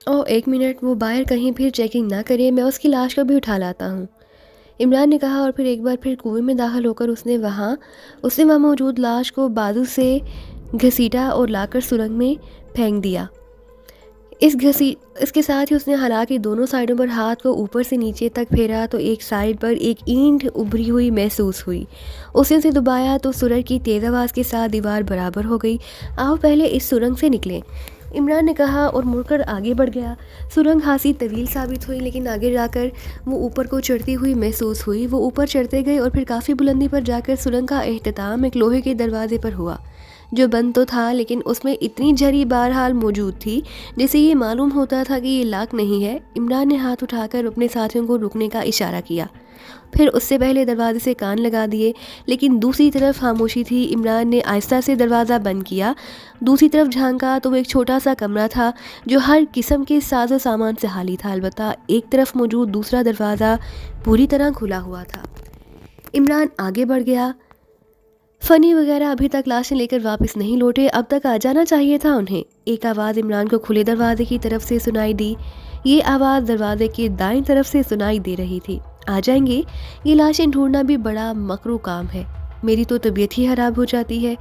اور 1 منٹ وہ باہر کہیں پھر چیکنگ نہ کرے، میں اس کی لاش کو بھی اٹھا لاتا ہوں، عمران نے کہا، اور پھر ایک بار پھر کنویں میں داخل ہو کر اس نے وہاں موجود لاش کو بازو سے گھسیٹا اور لا کر سرنگ میں پھینک دیا۔ اس کے ساتھ ہی اس نے حالانکہ دونوں سائڈوں پر ہاتھ کو اوپر سے نیچے تک پھیرا تو ایک سائڈ پر ایک اینٹ ابھری ہوئی محسوس ہوئی۔ اس نے اسے دبایا تو سرنگ کی تیز آواز کے ساتھ دیوار برابر ہو گئی۔ آؤ پہلے اس سرنگ سے نکلیں، عمران نے کہا اور مڑ کر آگے بڑھ گیا۔ سرنگ خاصی طویل ثابت ہوئی، لیکن آگے جا کر وہ اوپر کو چڑھتی ہوئی محسوس ہوئی۔ وہ اوپر چڑھتے گئے اور پھر کافی بلندی پر جا کر سرنگ کا اختتام ایک لوہے کے دروازے پر ہوا، جو بند تو تھا لیکن اس میں اتنی جھری بہرحال موجود تھی جسے یہ معلوم ہوتا تھا کہ یہ لاک نہیں ہے۔ عمران نے ہاتھ اٹھا کر اپنے ساتھیوں کو رکنے کا اشارہ کیا، پھر اس سے پہلے دروازے سے کان لگا دیے، لیکن دوسری طرف خاموشی تھی۔ عمران نے آہستہ سے دروازہ بند کیا، دوسری طرف جھانکا تو وہ ایک چھوٹا سا کمرہ تھا جو ہر قسم کے ساز و سامان سے خالی تھا، البتہ ایک طرف موجود دوسرا دروازہ پوری طرح کھلا ہوا تھا۔ عمران آگے بڑھ گیا۔ فنی وغیرہ ابھی تک لاشیں لے کر واپس نہیں لوٹے، اب تک آ جانا چاہیے تھا انہیں۔ ایک آواز عمران کو کھلے دروازے کی طرف سے سنائی دی، یہ آواز دروازے کی دائیں طرف سے سنائی دے رہی تھی، آ جائیں گے، یہ لاشیں ڈھونڈنا بھی بڑا مکرو کام ہے، میری تو طبیعت ہی خراب ہو جاتی ہے۔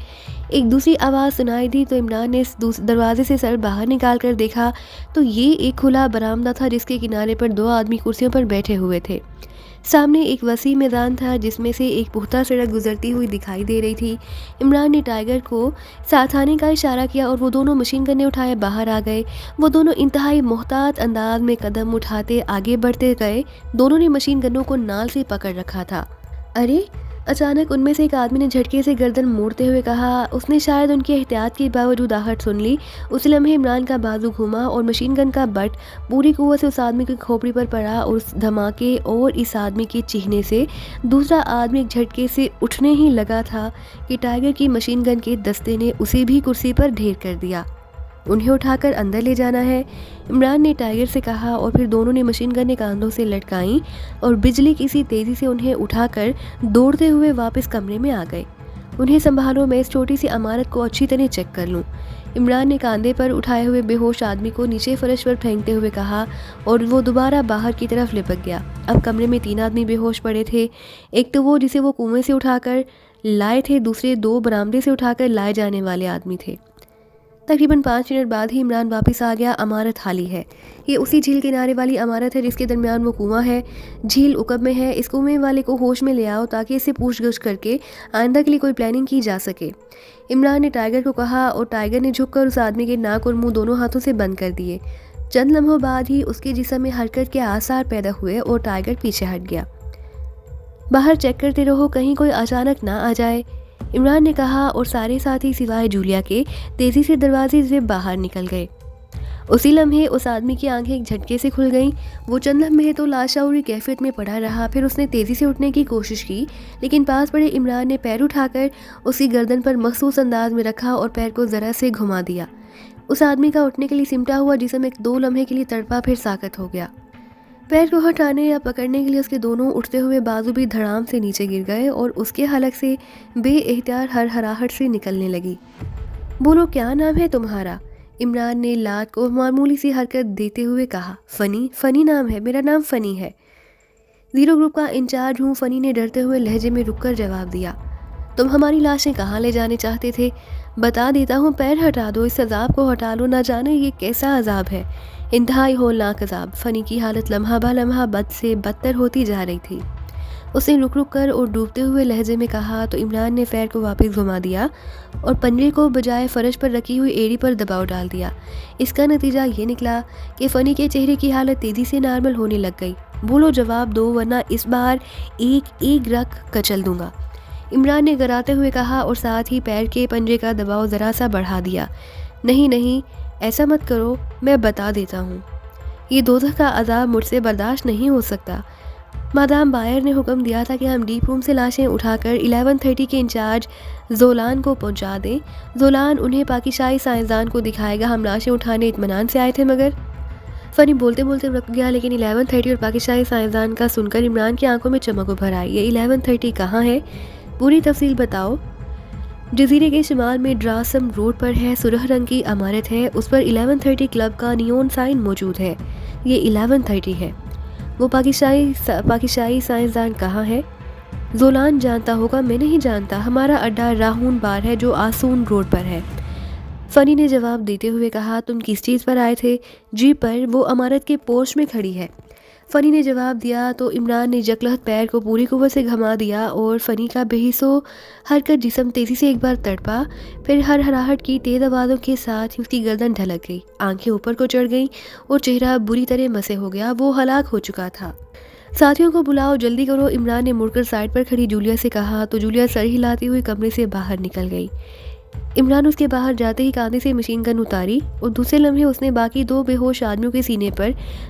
ایک دوسری آواز سنائی دی تو عمران نے دروازے سے سر باہر نکال کر دیکھا تو یہ ایک کھلا برآمدہ تھا جس کے کنارے پر 2 آدمی کرسیوں پر بیٹھے ہوئے تھے۔ سامنے ایک وسیع میدان تھا جس میں سے ایک پختہ سڑک گزرتی ہوئی دکھائی دے رہی تھی۔ عمران نے ٹائیگر کو ساتھ آنے کا اشارہ کیا اور وہ دونوں مشین گنیں اٹھائے باہر آ گئے۔ وہ دونوں انتہائی محتاط انداز میں قدم اٹھاتے آگے بڑھتے گئے، دونوں نے مشین گنوں کو نال سے پکڑ رکھا تھا۔ ارے! اچانک ان میں سے ایک آدمی نے جھٹکے سے گردن موڑتے ہوئے کہا۔ اس نے شاید ان کے احتیاط کے باوجود آہٹ سن لی۔ اس لمحے عمران کا بازو گھوما اور مشین گن کا بٹ پوری قوت سے اس آدمی کی کھوپڑی پر پڑا اور اس دھماکے اور اس آدمی کے چیخنے سے دوسرا آدمی ایک جھٹکے سے اٹھنے ہی لگا تھا کہ ٹائیگر کی مشین گن کے دستے نے اسے بھی کرسی پر ڈھیر کر دیا۔ انہیں اٹھا کر اندر لے جانا ہے، عمران نے ٹائیگر سے کہا، اور پھر دونوں نے مشین گنیں کاندھوں سے لٹکائیں اور بجلی کسی تیزی سے انہیں اٹھا کر دوڑتے ہوئے واپس کمرے میں آ گئے۔ انہیں سنبھالو، میں اس چھوٹی سی عمارت کو اچھی طرح چیک کر لوں، عمران نے کاندھے پر اٹھائے ہوئے بے ہوش آدمی کو نیچے فرش پر پھینکتے ہوئے کہا اور وہ دوبارہ باہر کی طرف لپک گیا۔ اب کمرے میں 3 آدمی بے ہوش پڑے تھے، ایک تو وہ جسے وہ کنویں سے اٹھا کر لائے تھے، دوسرے 2 برآمدے سے اٹھا کر لائے جانے والے آدمی تھے۔ تقریباً 5 منٹ بعد ہی عمران واپس آ گیا۔ عمارت خالی ہے، یہ اسی جھیل کنارے والی عمارت ہے جس کے درمیان وہ کنواں ہے۔ جھیل عقب میں ہے، اس کنویں والے کو ہوش میں لے آؤ تاکہ اس سے پوچھ گچھ کر کے آئندہ کے لیے کوئی پلاننگ کی جا سکے، عمران نے ٹائیگر کو کہا، اور ٹائیگر نے جھک کر اس آدمی کے ناک اور منہ دونوں ہاتھوں سے بند کر دیے۔ چند لمحوں بعد ہی اس کے جسم میں حرکت کے آثار پیدا ہوئے اور ٹائیگر پیچھے ہٹ گیا۔ باہر چیک کرتے رہو کہیں کوئی اچانک نہ آ جائے، عمران نے کہا، اور سارے ساتھی سوائے جولیا کے تیزی سے دروازے سے باہر نکل گئے۔ اسی لمحے اس آدمی کی آنکھیں ایک جھٹکے سے کھل گئیں۔ وہ چند لمحے تو لاشعوری کیفیت میں پڑا رہا، پھر اس نے تیزی سے اٹھنے کی کوشش کی، لیکن پاس پڑے عمران نے پیر اٹھا کر اس کی گردن پر مخصوص انداز میں رکھا اور پیر کو ذرا سے گھما دیا۔ اس آدمی کا اٹھنے کے لیے سمٹا ہوا جسم ایک 2 لمحے کے لیے تڑپا، پھر ساکت ہو گیا۔ پیر کو ہٹانے یا پکڑنے کے لیے اس کے دونوں اٹھتے ہوئے بازو بھی دھڑام سے نیچے گر گئے اور اس کے حلق سے بے اختیار ہرہراہٹ سے نکلنے لگی۔ بولو کیا نام ہے تمہارا؟ عمران نے لات کو معمولی سی حرکت دیتے ہوئے کہا۔ فنی نام ہے، میرا نام فنی ہے، 0 گروپ کا انچارج ہوں، فنی نے ڈرتے ہوئے لہجے میں رک کر جواب دیا۔ تم ہماری لاشیں کہاں لے جانے چاہتے تھے؟ بتا دیتا ہوں، پیر ہٹا دو، اس عذاب کو ہٹا لو، نہ جانے یہ کیسا عذاب ہے، انتہائی ہولناک عذاب۔ فنی کی حالت لمحہ بہ لمحہ بد سے بدتر ہوتی جا رہی تھی۔ اس نے رک کر اور ڈوبتے ہوئے لہجے میں کہا تو عمران نے پیر کو واپس گھما دیا اور پنجے کو بجائے فرش پر رکھی ہوئی ایڑی پر دباؤ ڈال دیا۔ اس کا نتیجہ یہ نکلا کہ فنی کے چہرے کی حالت تیزی سے نارمل ہونے لگ گئی۔ بولو، جواب دو، ورنہ اس بار ایک رکھ کچل دوں گا، عمران نے گراتے ہوئے کہا اور ساتھ ہی پیر کے پنجے کا دباؤ ذرا سا بڑھا دیا۔ نہیں، ایسا مت کرو، میں بتا دیتا ہوں، یہ دوزخ کا عذاب مجھ سے برداشت نہیں ہو سکتا۔ مادام بائر نے حکم دیا تھا کہ ہم ڈیپ روم سے لاشیں اٹھا کر 1130 کے انچارج زولان کو پہنچا دیں۔ زولان انہیں پاکیزائی سائنسدان کو دکھائے گا، ہم لاشیں اٹھانے اطمینان سے آئے تھے مگر۔ فنی بولتے رک گیا، لیکن 1130 اور پاکیزائی سائنسدان کا سن کر عمران کی آنکھوں میں چمک ابھر آئی۔ یہ 1130 کہاں ہے؟ پوری تفصیل بتاؤ۔ جزیرے کے شمال میں ڈراسم روڈ پر ہے، سرخ رنگ کی عمارت ہے، اس پر 11:30 کلب کا نیون سائن موجود ہے۔ یہ 11:30 ہے۔ وہ پاکستانی سائنسدان کہاں ہے؟ زولان جانتا ہوگا، میں نہیں جانتا۔ ہمارا اڈا راہون بار ہے جو آسون روڈ پر ہے۔ فنی نے جواب دیتے ہوئے کہا، تم کس چیز پر آئے تھے؟ جیپ پر، وہ عمارت کے پورچ میں کھڑی ہے۔ فنی نے جواب دیا تو عمران نے یکلہت پیر کو پوری قوت سے گھما دیا اور فنی کا بے حس و حرکت جسم تیزی سے ایک بار تڑپا، پھر ہر ہراہٹ کی تیز آوازوں کے ساتھ اس کی گردن ڈھلک گئی، آنکھیں اوپر کو چڑھ گئیں اور چہرہ بری طرح مسے ہو گیا، وہ ہلاک ہو چکا تھا۔ ساتھیوں کو بلاؤ، جلدی کرو، عمران نے مڑ کر سائڈ پر کھڑی جولیا سے کہا تو جولیا سر ہلاتی ہوئی کمرے سے باہر نکل گئی۔ عمران اس کے باہر جاتے ہی کاندھے سے مشین گن اتاری اور دوسرے لمحے اس نے باقی 2 بے ہوش آدمیوں کے سینے پر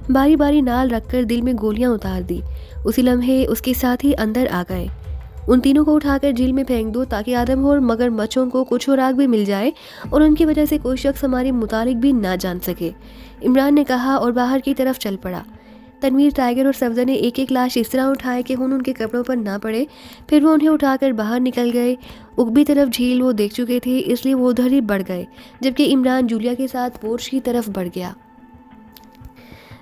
باری باری نال رکھ کر دل میں گولیاں اتار دی۔ اسی لمحے اس کے ساتھی اندر آ گئے۔ ان تینوں کو اٹھا کر جھیل میں پھینک دو تاکہ آدم اور مگر مچھوں کو کچھ خوراک بھی مل جائے اور ان کی وجہ سے کوئی شخص ہمارے متعلق بھی نہ جان سکے، عمران نے کہا اور باہر کی طرف چل پڑا۔ تنویر، ٹائیگر اور سبزہ نے ایک ایک لاش اس طرح اٹھائے کہ ان کے کپڑوں پر نہ پڑے، پھر وہ انہیں اٹھا کر باہر نکل گئے۔ اگبی طرف جھیل وہ دیکھ چکے تھے، اس لیے وہ ادھر ہی بڑھ گئے، جبکہ عمران جولیا کے ساتھ پورچ کی طرف بڑھ گیا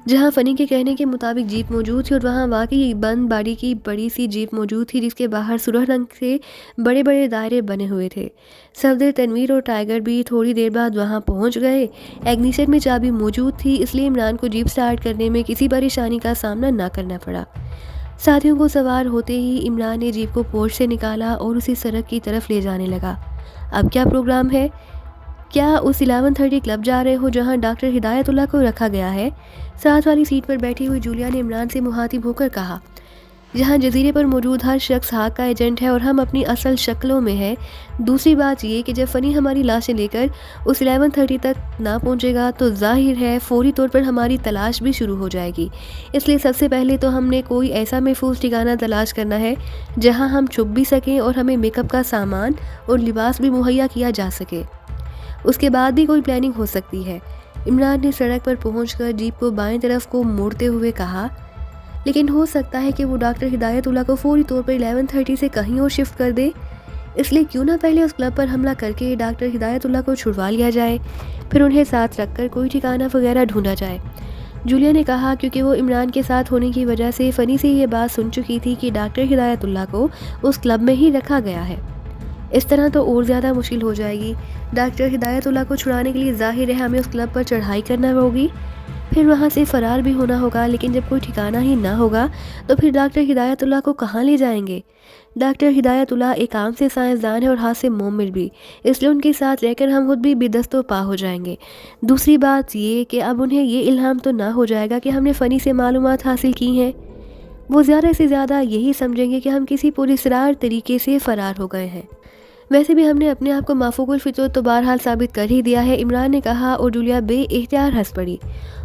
جہاں فنی کے کہنے کے مطابق جیپ موجود تھی، اور وہاں واقعی بند باڑی کی بڑی سی جیپ موجود تھی جس کے باہر سرخ رنگ سے بڑے بڑے دائرے بنے ہوئے تھے۔ صفدر، تنویر اور ٹائیگر بھی تھوڑی دیر بعد وہاں پہنچ گئے۔ ایگنیشن میں چابی موجود تھی، اس لیے عمران کو جیپ سٹارٹ کرنے میں کسی پریشانی کا سامنا نہ کرنا پڑا۔ ساتھیوں کو سوار ہوتے ہی عمران نے جیپ کو پورچ سے نکالا اور اسے سڑک کی طرف لے جانے لگا۔ اب کیا پروگرام ہے؟ کیا اس 11:30 کلب جا رہے ہو جہاں ڈاکٹر ہدایت اللہ کو رکھا گیا ہے؟ ساتھ والی سیٹ پر بیٹھی ہوئی جولیا نے عمران سے مخاطب ہو کر کہا، جہاں جزیرے پر موجود ہر شخص حق کا ایجنٹ ہے اور ہم اپنی اصل شکلوں میں ہیں۔ دوسری بات یہ کہ جب فنی ہماری لاشیں لے کر اس 11:30 تک نہ پہنچے گا تو ظاہر ہے فوری طور پر ہماری تلاش بھی شروع ہو جائے گی، اس لیے سب سے پہلے تو ہم نے کوئی ایسا محفوظ ٹھکانہ تلاش کرنا ہے جہاں ہم چھپ بھی سکیں اور ہمیں میک اپ کا سامان اور لباس بھی مہیا کیا جا سکے، اس کے بعد بھی کوئی پلاننگ ہو سکتی ہے۔ عمران نے سڑک پر پہنچ کر جیپ کو بائیں طرف کو موڑتے ہوئے کہا، لیکن ہو سکتا ہے کہ وہ ڈاکٹر ہدایت اللہ کو فوری طور پر 11:30 سے کہیں اور شفٹ کر دے، اس لیے کیوں نہ پہلے اس کلب پر حملہ کر کے ڈاکٹر ہدایت اللہ کو چھڑوا لیا جائے، پھر انہیں ساتھ رکھ کر کوئی ٹھکانہ وغیرہ ڈھونڈا جائے، جولیا نے کہا، کیونکہ وہ عمران کے ساتھ ہونے کی وجہ سے فنی سے یہ بات سن چکی تھی کہ ڈاکٹر ہدایت اللہ کو اس کلب میں ہی رکھا گیا ہے۔ اس طرح تو اور زیادہ مشکل ہو جائے گی۔ ڈاکٹر ہدایت اللہ کو چھڑانے کے لیے ظاہر ہے ہمیں اس کلب پر چڑھائی کرنا ہوگی، پھر وہاں سے فرار بھی ہونا ہوگا، لیکن جب کوئی ٹھکانہ ہی نہ ہوگا تو پھر ڈاکٹر ہدایت اللہ کو کہاں لے جائیں گے؟ ڈاکٹر ہدایت اللہ ایک عام سے سائنسدان ہے اور ہاتھ سے مومن بھی، اس لیے ان کے ساتھ رہ کر ہم خود بھی بے دست و پا ہو جائیں گے۔ دوسری بات یہ کہ اب انہیں یہ الہام تو نہ ہو جائے گا کہ ہم نے فنی سے معلومات حاصل کی ہیں، وہ زیادہ سے زیادہ یہی سمجھیں گے کہ ہم کسی پراسرار طریقے سے فرار ہو گئے ہیں۔ ویسے بھی ہم نے اپنے آپ کو مافوق الفطرت تو بہرحال ثابت کر ہی دیا ہے، عمران نے کہا اور جولیا بے اختیار ہنس پڑی۔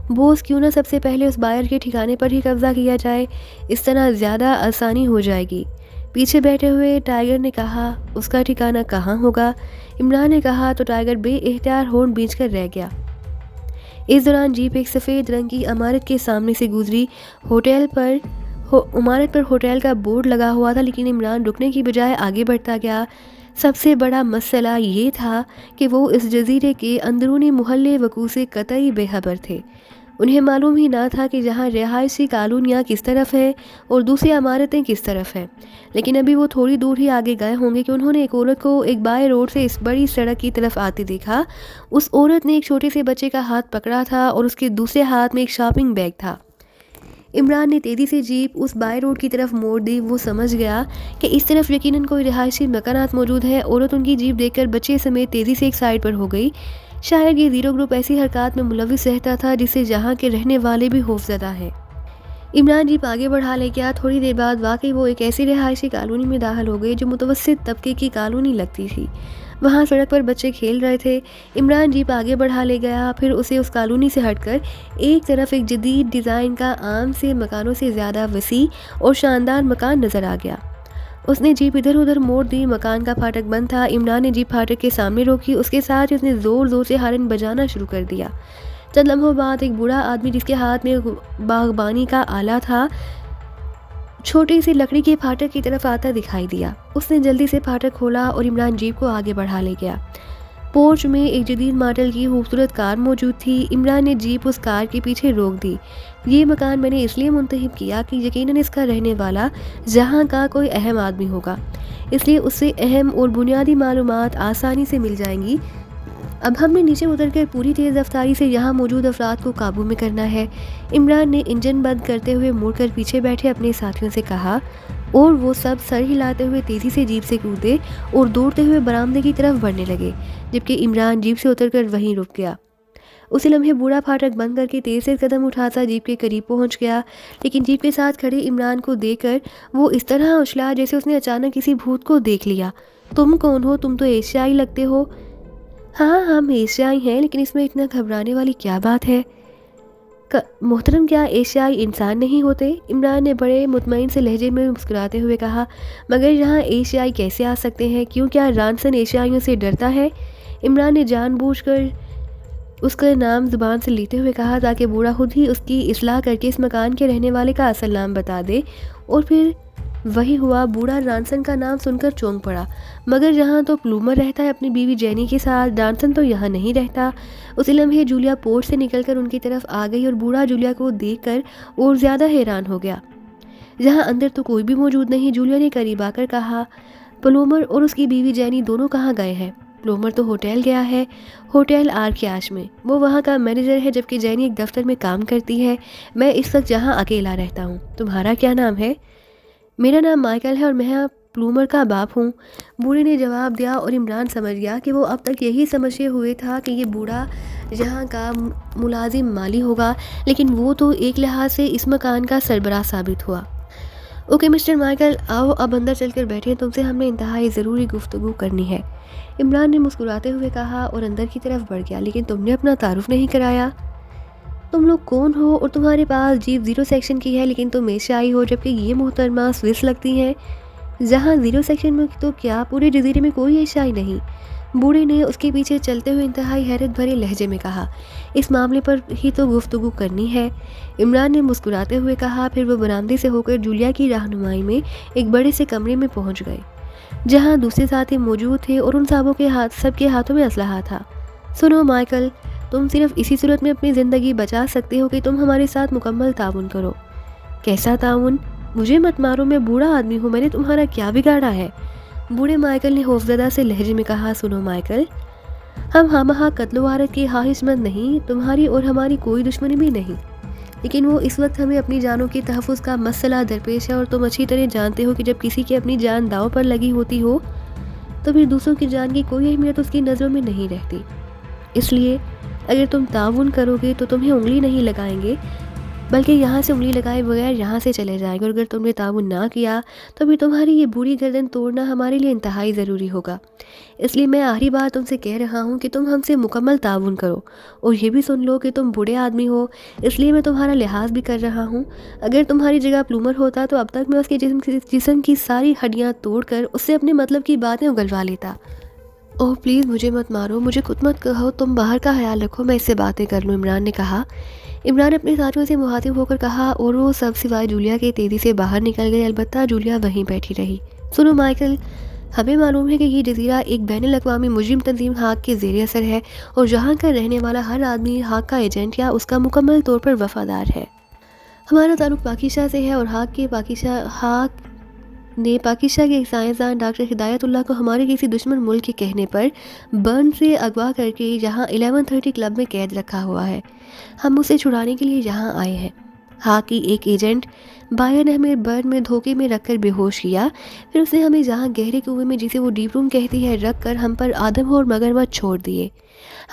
بوس، کیوں نہ سب سے پہلے اس بائر کے ٹھکانے پر ہی قبضہ کیا جائے، اس طرح زیادہ آسانی ہو جائے گی۔ پیچھے بیٹھے ہوئے ٹائیگر نے کہا، اس کا ٹھکانہ کہاں ہوگا؟ عمران نے کہا تو ٹائیگر بے اختیار ہورن بھینچ کر رہ گیا۔ اس دوران جیپ ایک سفید رنگ کی عمارت کے سامنے سے گزری۔ عمارت پر ہوٹل کا بورڈ لگا ہوا تھا، لیکن عمران رکنے کی بجائے آگے بڑھتا گیا۔ سب سے بڑا مسئلہ یہ تھا کہ وہ اس جزیرے کے اندرونی محلے وقوع سے قطعی بے خبر تھے۔ انہیں معلوم ہی نہ تھا کہ جہاں رہائشی کالونیاں کس طرف ہیں اور دوسری عمارتیں کس طرف ہیں، لیکن ابھی وہ تھوڑی دور ہی آگے گئے ہوں گے کہ انہوں نے ایک عورت کو ایک بائیں روڈ سے اس بڑی سڑک کی طرف آتے دیکھا۔ اس عورت نے ایک چھوٹے سے بچے کا ہاتھ پکڑا تھا اور اس کے دوسرے ہاتھ میں ایک شاپنگ بیگ تھا۔ عمران نے تیزی سے جیپ اس بائیں روڈ کی طرف موڑ دی۔ وہ سمجھ گیا کہ اس طرف یقیناً کوئی رہائشی مکانات موجود ہے۔ عورت ان کی جیپ دیکھ کر بچے سمیت تیزی سے ایک سائڈ پر ہو گئی۔ شاید یہ زیرو گروپ ایسی حرکات میں ملوث رہتا تھا جس سے جہاں کے رہنے والے بھی خوفزدہ ہیں۔ عمران جیپ آگے بڑھا لے گیا۔ تھوڑی دیر بعد واقعی وہ ایک ایسی رہائشی کالونی میں داخل ہو گئی جو متوسط طبقے کی کالونی لگتی تھی۔ وہاں سڑک پر بچے کھیل رہے تھے۔ عمران جیپ آگے بڑھا لے گیا، پھر اسے اس کالونی سے ہٹ کر ایک طرف ایک جدید ڈیزائن کا عام سے مکانوں سے زیادہ وسیع اور شاندار مکان نظر آ گیا۔ اس نے جیپ ادھر ادھر موڑ دی۔ مکان کا پھاٹک بند تھا۔ عمران نے جیپ پھاٹک کے سامنے روکی، اس کے ساتھ اس نے زور زور سے ہارن بجانا شروع کر دیا۔ چند لمحوں بعد ایک بوڑھا آدمی جس کے ہاتھ میں باغبانی کا آلہ تھا چھوٹی سی لکڑی کے پھاٹک کی طرف آتا دکھائی دیا۔ اس نے جلدی سے پھاٹک کھولا اور عمران جیپ کو آگے بڑھا لے گیا۔ پورچ میں ایک جدید ماڈل کی خوبصورت کار موجود تھی۔ عمران نے جیپ اس کار کے پیچھے روک دی۔ یہ مکان میں نے اس لیے منتخب کیا کہ یقیناً اس کا رہنے والا جہاں کا کوئی اہم آدمی ہوگا، اس لیے اس سے اہم اور بنیادی معلومات آسانی سے مل جائیں گی۔ اب ہم نے نیچے اتر کر پوری تیز رفتاری سے یہاں موجود افراد کو قابو میں کرنا ہے۔ عمران نے انجن بند کرتے ہوئے مڑ کر پیچھے بیٹھے اپنے ساتھیوں سے کہا، اور وہ سب سر ہلاتے ہوئے تیزی سے جیپ سے کودے اور دوڑتے ہوئے برآمدے کی طرف بڑھنے لگے، جبکہ عمران جیپ سے اتر کر وہیں رک گیا۔ اسی لمحے بوڑھا پھاٹک بند کر کے تیز سے قدم اٹھاتا جیپ کے قریب پہنچ گیا، لیکن جیپ کے ساتھ کھڑے عمران کو دیکھ کر وہ اس طرح اچھلا جیسے اس نے اچانک کسی بھوت کو دیکھ لیا۔ تم کون ہو؟ تم تو ایشیائی لگتے ہو۔ ہاں ہم ایشیائی ہیں، لیکن اس میں اتنا گھبرانے والی کیا بات ہے؟ محترم، کیا ایشیائی انسان نہیں ہوتے؟ عمران نے بڑے مطمئن سے لہجے میں مسکراتے ہوئے کہا، مگر یہاں ایشیائی کیسے آ سکتے ہیں؟ کیوں کیا رانسن ایشیائیوں سے ڈرتا ہے؟ عمران نے جان بوجھ کر اس کا نام زبان سے لیتے ہوئے کہا تاکہ بوڑھا خود ہی اس کی اصلاح کر کے اس مکان کے رہنے والے کا اصل نام بتا دے، اور پھر وہی ہوا۔ بوڑھا رانسن کا نام سن کر چونک پڑا، مگر یہاں تو پلومر رہتا ہے اپنی بیوی جینی کے ساتھ، رانسن تو یہاں نہیں رہتا۔ اسی لمحے جولیا پورچ سے نکل کر ان کی طرف آ گئی اور بوڑھا جولیا کو دیکھ کر اور زیادہ حیران ہو گیا۔ یہاں اندر تو کوئی بھی موجود نہیں، جولیا نے قریب آ کر کہا۔ پلومر اور اس کی بیوی جینی دونوں کہاں گئے ہیں؟ پلومر تو ہوٹل گیا ہے، ہوٹل آرکیاش میں، وہ وہاں کا مینیجر ہے، جبکہ جینی ایک دفتر میں کام کرتی ہے۔ میں اس وقت یہاں اکیلا رہتا ہوں۔ تمہارا کیا نام ہے؟ میرا نام مائیکل ہے اور میں پلومر کا باپ ہوں، بوڑھے نے جواب دیا، اور عمران سمجھ گیا کہ وہ اب تک یہی سمجھے ہوئے تھا کہ یہ بوڑھا یہاں کا ملازم مالی ہوگا، لیکن وہ تو ایک لحاظ سے اس مکان کا سربراہ ثابت ہوا۔ اوکے مسٹر مائیکل، آؤ اب اندر چل کر بیٹھیں، تم سے ہم نے انتہائی ضروری گفتگو کرنی ہے، عمران نے مسکراتے ہوئے کہا اور اندر کی طرف بڑھ گیا۔ لیکن تم نے اپنا تعارف نہیں کرایا، تم لوگ کون ہو اور تمہارے پاس جیپ 0 سیکشن کی ہے، لیکن تم ایشیائی ہو، جبکہ یہ محترمہ سوئس لگتی ہیں۔ جہاں 0 سیکشن میں تو کیا پورے جزیرے میں کوئی ایشیائی نہیں؟ بوڑھے نے اس کے پیچھے چلتے ہوئے انتہائی حیرت بھرے لہجے میں کہا، اس معاملے پر ہی تو گفتگو کرنی ہے، عمران نے مسکراتے ہوئے کہا۔ پھر وہ برآمدے سے ہو کر جولیا کی رہنمائی میں ایک بڑے سے کمرے میں پہنچ گئے، جہاں دوسرے ساتھی موجود تھے اور ان سب کے ہاتھوں میں اسلحہ تھا۔ سنو مائیکل، تم صرف اسی صورت میں اپنی زندگی بچا سکتے ہو کہ تم ہمارے ساتھ مکمل تعاون کرو۔ کیسا تعاون؟ مجھے مت مارو، میں بوڑھا آدمی ہوں، میں نے تمہارا کیا بگاڑا ہے؟ بوڑھے مائیکل نے خوفزدہ سے لہجے میں کہا، سنو مائیکل، ہم ہمہ قتل و غارت کے خواہش مند نہیں، تمہاری اور ہماری کوئی دشمنی بھی نہیں، لیکن وہ اس وقت ہمیں اپنی جانوں کے تحفظ کا مسئلہ درپیش ہے، اور تم اچھی طرح جانتے ہو کہ جب کسی کی اپنی جان داؤ پر لگی ہوتی ہو تو پھر دوسروں کی جان کی کوئی اہمیت اس کی نظروں میں نہیں رہتی۔ اس لیے اگر تم تعاون کرو گے تو تمہیں انگلی نہیں لگائیں گے، بلکہ یہاں سے انگلی لگائے بغیر یہاں سے چلے جائیں گے، اور اگر تم نے تعاون نہ کیا تو پھر تمہاری یہ بری گردن توڑنا ہمارے لیے انتہائی ضروری ہوگا۔ اس لیے میں آخری بار تم سے کہہ رہا ہوں کہ تم ہم سے مکمل تعاون کرو، اور یہ بھی سن لو کہ تم بوڑھے آدمی ہو، اس لیے میں تمہارا لحاظ بھی کر رہا ہوں۔ اگر تمہاری جگہ پلومر ہوتا تو اب تک میں اس کے جسم کی ساری ہڈیاں توڑ کر اس سے اپنے مطلب کی باتیں اگلوا لیتا۔ اوہ پلیز مجھے مت مارو، مجھے خود مت کہو، تم باہر کا خیال رکھو، میں اس سے باتیں کر لوں، عمران نے کہا۔ عمران اپنے ساتھیوں سے مخاطب ہو کر کہا، اور وہ سب سوائے جولیا کے تیزی سے باہر نکل گئے، البتہ جولیا وہیں بیٹھی رہی۔ سنو مائیکل، ہمیں معلوم ہے کہ یہ جزیرہ ایک بین الاقوامی مجرم تنظیم ہاک کے زیر اثر ہے، اور یہاں کا رہنے والا ہر آدمی ہاک کا ایجنٹ یا اس کا مکمل طور پر وفادار ہے۔ ہمارا تعلق پاکیزہ سے ہے، اور ہاک نے پاکیزہ کے سائنسدان ڈاکٹر ہدایت اللہ کو ہمارے کسی دشمن ملک کے کہنے پر برن سے اغوا کر کے یہاں 1130 کلب میں قید رکھا ہوا ہے۔ ہم اسے چھڑانے کے لیے یہاں آئے ہیں۔ ہاک کی ایک ایجنٹ بائر نے ہمیں برن میں دھوکے میں رکھ کر بے ہوش کیا، پھر اس نے ہمیں جہاں گہرے کنویں میں جسے وہ ڈیپ روم کہتی ہے رکھ کر ہم پر آدم اور مگرمچھ چھوڑ دیے۔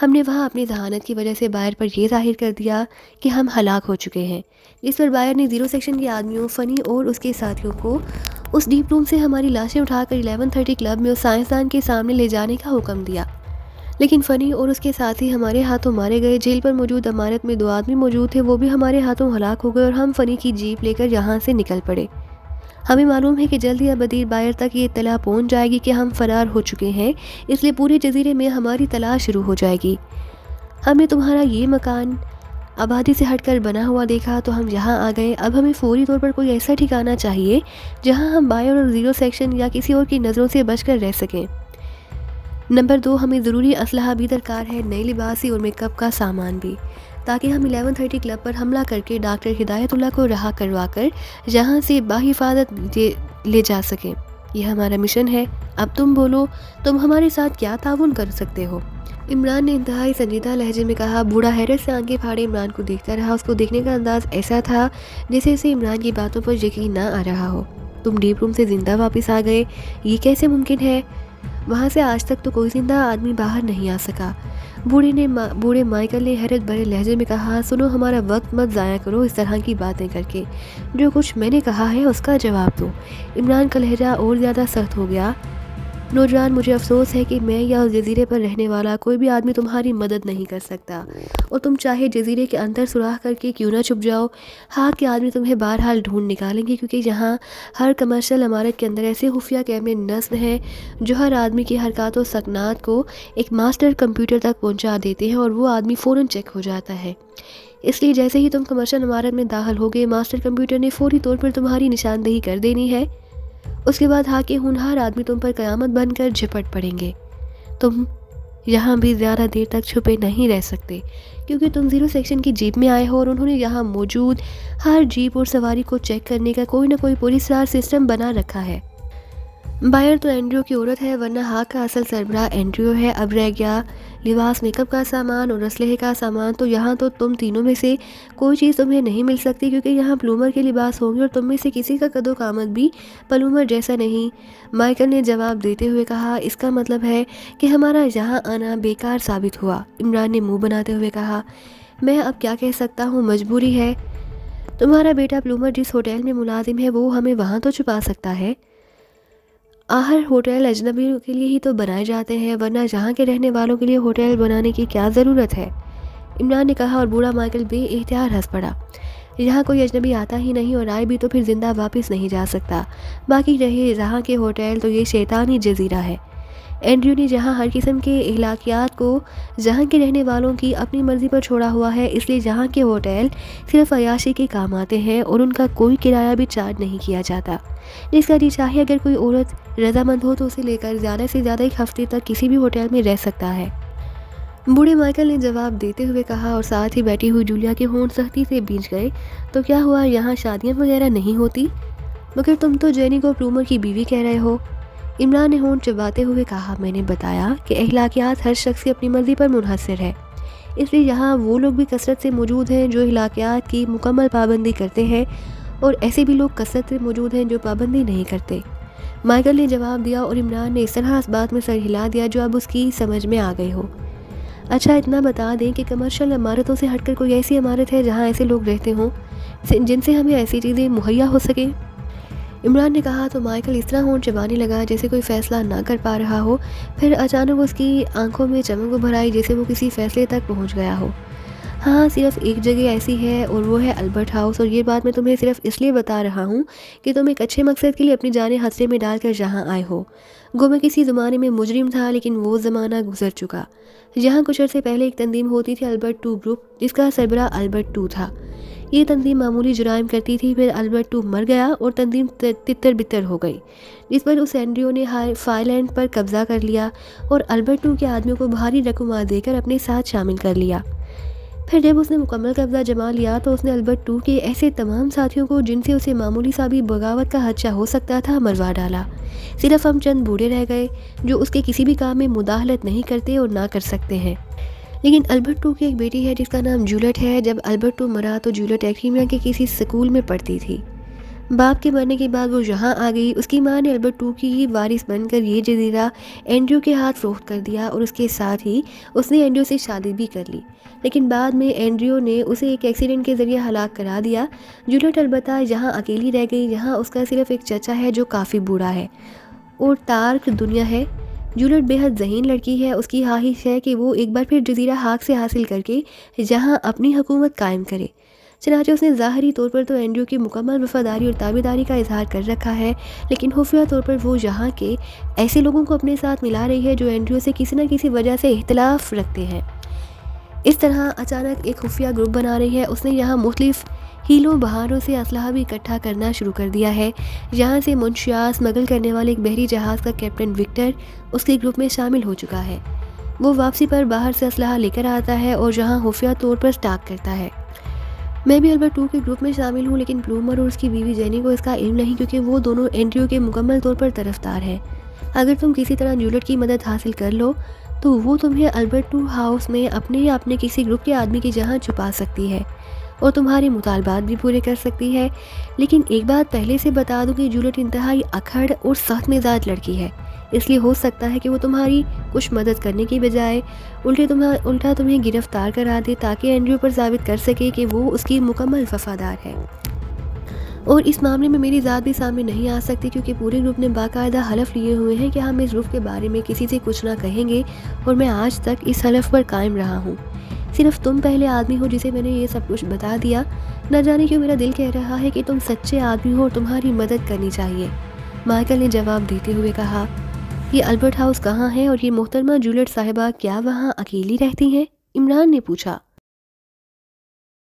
ہم نے وہاں اپنی ذہانت کی وجہ سے بائر پر یہ ظاہر کر دیا کہ ہم ہلاک ہو چکے ہیں، جس پر بائر نے 0 سیکشن کے آدمیوں فنی اور اس کے ساتھیوں کو اس ڈیپ روم سے ہماری لاشیں اٹھا کر 1130 کلب میں اس سائنسدان کے سامنے لے جانے کا حکم دیا، لیکن فنی اور اس کے ساتھی ہمارے ہاتھوں مارے گئے۔ جیل پر موجود عمارت میں 2 آدمی موجود تھے، وہ بھی ہمارے ہاتھوں ہلاک ہو گئے، اور ہم فنی کی جیپ لے کر یہاں سے نکل پڑے۔ ہمیں معلوم ہے کہ جلد یا بدیر بائر تک یہ اطلاع پہنچ جائے گی کہ ہم فرار ہو چکے ہیں، اس لیے پورے جزیرے میں ہماری تلاش شروع ہو جائے گی۔ ہم نے تمہارا یہ مکان آبادی سے ہٹ کر بنا ہوا دیکھا تو ہم یہاں آ گئے. اب ہمیں فوری طور پر کوئی ایسا ٹھکانہ چاہیے جہاں ہم بائر اور زیرو سیکشن یا کسی اور کی نظروں سے بچ کر رہ سکیں. نمبر 2، ہمیں ضروری اسلحہ بھی درکار ہے، نئے لباسی اور میک اپ کا سامان بھی، تاکہ ہم 11:30 کلب پر حملہ کر کے ڈاکٹر ہدایت اللہ کو رہا کروا کر یہاں سے بحفاظت لے جا سکیں. یہ ہمارا مشن ہے. اب تم بولو، تم ہمارے ساتھ کیا تعاون کر سکتے ہو؟ عمران نے انتہائی سنجیدہ لہجے میں کہا. بوڑھا حیرت سے آنکھیں پھاڑے عمران کو دیکھتا رہا. اس کو دیکھنے کا انداز ایسا تھا جیسے اسے عمران کی باتوں پر یقین نہ آ رہا ہو. تم ڈیپ روم سے زندہ واپس آ گئے، یہ کیسے ممکن ہے؟ وہاں سے آج تک تو کوئی زندہ آدمی باہر نہیں آ سکا. بوڑھے مائیکل نے حیرت بھرے لہجے میں کہا. سنو، ہمارا وقت مت ضائع کرو اس طرح کی باتیں کر کے. جو کچھ میں نے کہا ہے اس کا جواب دو. عمران کا لہجہ اور زیادہ سخت ہو گیا. نوجوان، مجھے افسوس ہے کہ میں یا اس جزیرے پر رہنے والا کوئی بھی آدمی تمہاری مدد نہیں کر سکتا، اور تم چاہے جزیرے کے اندر سوراخ کر کے کیوں نہ چھپ جاؤ، ہاتھ کے آدمی تمہیں بہرحال ڈھونڈ نکالیں گے، کیونکہ یہاں ہر کمرشل عمارت کے اندر ایسے خفیہ کیمرے نصب ہیں جو ہر آدمی کی حرکات و سکنات کو ایک ماسٹر کمپیوٹر تک پہنچا دیتے ہیں اور وہ آدمی فوراً چیک ہو جاتا ہے. اس لیے جیسے ہی تم کمرشل عمارت میں داخل ہوگے، ماسٹر کمپیوٹر نے فوری طور پر تمہاری نشاندہی کر دینی ہے. اس کے بعد ہاکے ہونہار آدمی تم پر قیامت بن کر جھپٹ پڑیں گے. تم یہاں بھی زیادہ دیر تک چھپے نہیں رہ سکتے، کیونکہ تم زیرو سیکشن کی جیپ میں آئے ہو اور انہوں نے یہاں موجود ہر جیپ اور سواری کو چیک کرنے کا کوئی نہ کوئی پولیس رار سسٹم بنا رکھا ہے. بائر تو اینڈریو کی عورت ہے، ورنہ ہاک کا اصل سربراہ اینڈریو ہے. اب رہ گیا لباس، میک اپ کا سامان اور اسلحے کا سامان، تو یہاں تو تم تینوں میں سے کوئی چیز تمہیں نہیں مل سکتی، کیونکہ یہاں پلومر کے لباس ہوں گے اور تم میں سے کسی کا قد و قامت بھی پلومر جیسا نہیں. مائیکل نے جواب دیتے ہوئے کہا. اس کا مطلب ہے کہ ہمارا یہاں آنا بیکار ثابت ہوا. عمران نے منہ بناتے ہوئے کہا. میں اب کیا کہہ سکتا ہوں، مجبوری ہے. تمہارا بیٹا پلومر جس ہوٹل میں ملازم ہے وہ ہمیں وہاں تو چھپا سکتا ہے. آخر ہوٹل اجنبیوں کے لیے ہی تو بنائے جاتے ہیں، ورنہ یہاں کے رہنے والوں کے لیے ہوٹل بنانے کی کیا ضرورت ہے؟ عمران نے کہا، اور بوڑھا مائیکل بے اختیار ہنس پڑا. یہاں کوئی اجنبی آتا ہی نہیں، اور آئے بھی تو پھر زندہ واپس نہیں جا سکتا. باقی رہے یہاں کے ہوٹل، تو یہ شیطانی جزیرہ ہے. اینڈریو نے جہاں ہر قسم کے اخلاقیات کو جہاں کے رہنے والوں کی اپنی مرضی پر چھوڑا ہوا ہے، اس لیے یہاں کے ہوٹل صرف عیاشی کے کام آتے ہیں اور ان کا کوئی کرایہ بھی چارج نہیں کیا جاتا. جس کا جی چاہے اگر کوئی عورت رضامند ہو تو اسے لے کر زیادہ سے زیادہ ایک ہفتے تک کسی بھی ہوٹل میں رہ سکتا ہے. بوڑھے مائیکل نے جواب دیتے ہوئے کہا، اور ساتھ ہی بیٹھی ہوئی جولیا کے ہونٹ سختی سے بھیج گئے. تو کیا ہوا، یہاں شادیاں وغیرہ نہیں ہوتی؟ مگر تم تو جینی کو پلومر کی بیوی کہہ رہے ہو. عمران نے ہونٹ چباتے ہوئے کہا. میں نے بتایا کہ اخلاقیات ہر شخص کی اپنی مرضی پر منحصر ہے، اس لیے یہاں وہ لوگ بھی کثرت سے موجود ہیں جو اخلاقیات کی مکمل پابندی کرتے ہیں، اور ایسے بھی لوگ کثرت سے موجود ہیں جو پابندی نہیں کرتے. مائیکل نے جواب دیا، اور عمران نے اس طرح اس بات میں سر ہلا دیا جو اب اس کی سمجھ میں آ گئی ہو. اچھا، اتنا بتا دیں کہ کمرشل عمارتوں سے ہٹ کر کوئی ایسی عمارت ہے جہاں ایسے لوگ رہتے ہوں جن سے ہمیں ایسی چیزیں مہیا ہو سکیں؟ عمران نے کہا. تو مائیکل اس طرح ہونٹ چبانے لگا جیسے کوئی فیصلہ نہ کر پا رہا ہو. پھر اچانک اس کی آنکھوں میں چمک ابھر آئی جیسے وہ کسی فیصلے تک پہنچ گیا ہو. ہاں، صرف ایک جگہ ایسی ہے، اور وہ ہے البرٹ ہاؤس. اور یہ بات میں تمہیں صرف اس لیے بتا رہا ہوں کہ تم ایک اچھے مقصد کے لیے اپنی جانیں خطرے میں ڈال کر یہاں آئے ہو. گو میں کسی زمانے میں مجرم تھا، لیکن وہ زمانہ گزر چکا. یہاں کچھ عرصے پہلے ایک تنظیم ہوتی تھی، البرٹ 2 گروپ، جس کا سربراہ البرٹ 2 تھا. یہ تنظیم معمولی جرائم کرتی تھی. پھر البرٹ 2 مر گیا اور تنظیم تتر بتر ہو گئی، جس پر اس اینڈریو نے فائلینڈ پر قبضہ کر لیا اور البرٹ 2 کے آدمیوں کو بھاری رقومات دے کر اپنے ساتھ شامل کر لیا. پھر جب اس نے مکمل قبضہ جما لیا تو اس نے البرٹ 2 کے ایسے تمام ساتھیوں کو جن سے اسے معمولی سا بھی بغاوت کا خدشہ ہو سکتا تھا مروا ڈالا. صرف ہم چند بوڑھے رہ گئے جو اس کے کسی بھی کام میں مداخلت نہیں کرتے اور نہ کر سکتے ہیں. لیکن البرٹ 2 کی ایک بیٹی ہے جس کا نام جولٹ ہے. جب البرٹ 2 مرا تو جولٹ ایکریمیا کے کسی سکول میں پڑھتی تھی. باپ کے مرنے کے بعد وہ یہاں آ گئی. اس کی ماں نے البرٹ 2 کی ہی وارث بن کر یہ جزیرہ اینڈریو کے ہاتھ فروخت کر دیا، اور اس کے ساتھ ہی اس نے اینڈریو سے شادی بھی کر لی. لیکن بعد میں اینڈریو نے اسے ایک ایکسیڈنٹ کے ذریعے ہلاک کرا دیا. جولٹ البتہ یہاں اکیلی رہ گئی. یہاں اس کا صرف ایک چچا ہے جو کافی بوڑھا ہے اور تارک دنیا ہے. جولٹ بے حد ذہین لڑکی ہے. اس کی خواہش ہے کہ وہ ایک بار پھر جزیرہ ہاک سے حاصل کر کے یہاں اپنی حکومت قائم کرے. چنانچہ اس نے ظاہری طور پر تو اینڈریو کی مکمل وفاداری اور تابعداری کا اظہار کر رکھا ہے، لیکن خفیہ طور پر وہ یہاں کے ایسے لوگوں کو اپنے ساتھ ملا رہی ہے جو اینڈریو سے کسی نہ کسی وجہ سے اختلاف رکھتے ہیں. اس طرح اچانک ایک خفیہ گروپ بنا رہی ہے. اس نے یہاں مختلف ہیلوں بہاروں سے اسلحہ بھی اکٹھا کرنا شروع کر دیا ہے. یہاں سے منشیات اسمگل کرنے والے ایک بحری جہاز کا کیپٹن وکٹر اس کے گروپ میں شامل ہو چکا ہے. وہ واپسی پر باہر سے اسلحہ لے کر آتا ہے اور یہاں خفیہ طور پر اسٹاک کرتا ہے. میں بھی البرٹ 2 کے گروپ میں شامل ہوں، لیکن پلومر اور اس کی بیوی جینی کو اس کا علم نہیں، کیونکہ وہ دونوں اینڈریو کے مکمل طور پر طرفدار ہیں. اگر تم کسی طرح جولیٹ کی مدد حاصل کر لو تو وہ تمہیں البرٹ 2 ہاؤس میں اپنے یا اپنے کسی گروپ کے آدمی کی جہاں چھپا سکتی ہے اور تمہارے مطالبات بھی پورے کر سکتی ہے. لیکن ایک بات پہلے سے بتا دوں کہ جولیٹ انتہائی اکھڑ اور سخت مزاج لڑکی ہے، اس لیے ہو سکتا ہے کہ وہ تمہاری کچھ مدد کرنے کی بجائے الٹا تمہیں گرفتار کرا دے تاکہ اینڈریو پر ثابت کر سکے کہ وہ اس کی مکمل وفادار ہے. اور اس معاملے میں میری ذات بھی سامنے نہیں آ سکتی، کیونکہ پورے گروپ نے باقاعدہ حلف لیے ہوئے ہیں کہ ہم اس گروپ کے بارے میں کسی سے کچھ نہ کہیں گے، اور میں آج تک اس حلف پر قائم رہا ہوں. صرف تم پہلے آدمی ہو جسے میں نے یہ سب کچھ بتا دیا. نہ جانے کیوں میرا دل کہہ رہا ہے کہ تم سچے آدمی ہو اور تمہاری مدد کرنی چاہیے. مائیکل نے جواب دیتے ہوئے کہا. یہ البرٹ ہاؤس کہاں ہے اور یہ محترمہ جولیٹ صاحبہ کیا وہاں اکیلی رہتی ہیں؟ عمران نے پوچھا.